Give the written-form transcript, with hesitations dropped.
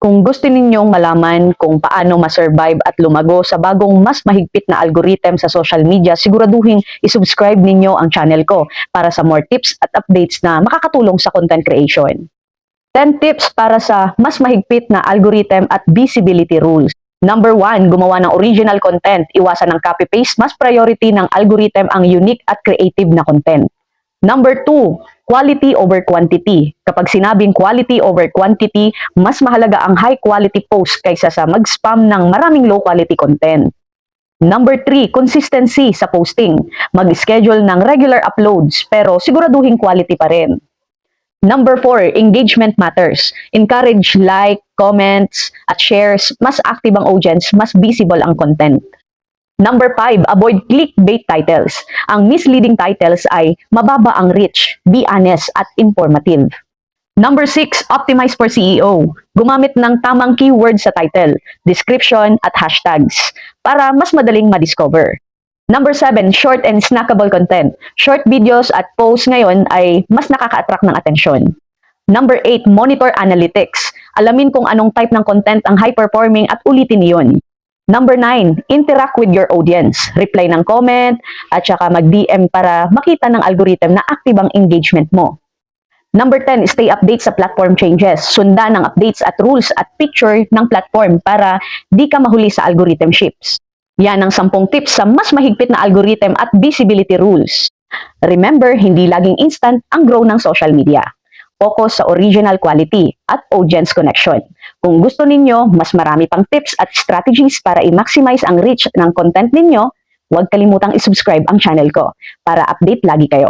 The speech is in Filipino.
Kung gusto ninyong malaman kung paano ma-survive at lumago sa bagong mas mahigpit na algorithm sa social media, siguraduhin isubscribe ninyo ang channel ko para sa more tips at updates na makakatulong sa content creation. 10 tips para sa mas mahigpit na algorithm at visibility rules. Number 1, gumawa ng original content. Iwasan ng copy-paste. Mas priority ng algorithm ang unique at creative na content. Number 2, quality over quantity. Kapag sinabing quality over quantity, mas mahalaga ang high quality post kaysa sa mag-spam ng maraming low quality content. Number 3, consistency sa posting. Mag-schedule ng regular uploads pero siguraduhin quality pa rin. Number 4, engagement matters. Encourage like, comments, at shares. Mas active ang audience, mas visible ang content. Number 5, avoid clickbait titles. Ang misleading titles ay mababa ang reach, be honest at informative. Number 6, optimize for SEO. Gumamit ng tamang keywords sa title, description at hashtags para mas madaling ma-discover. Number 7, short and snackable content. Short videos at posts ngayon ay mas nakaka-attract ng atensyon. Number 8, monitor analytics. Alamin kung anong type ng content ang high-performing at ulitin niyon. Number 9, interact with your audience. Reply ng comment at saka mag-DM para makita ng algorithm na active ang engagement mo. Number 10, stay update sa platform changes. Sundan ang updates at rules at picture ng platform para di ka mahuli sa algorithm shifts. Yan ang 10 tips sa mas mahigpit na algorithm at visibility rules. Remember, hindi laging instant ang grow ng social media. Focus sa original quality at audience connection. Kung gusto ninyo, mas marami pang tips at strategies para i-maximize ang reach ng content ninyo, huwag kalimutang isubscribe ang channel ko para update lagi kayo.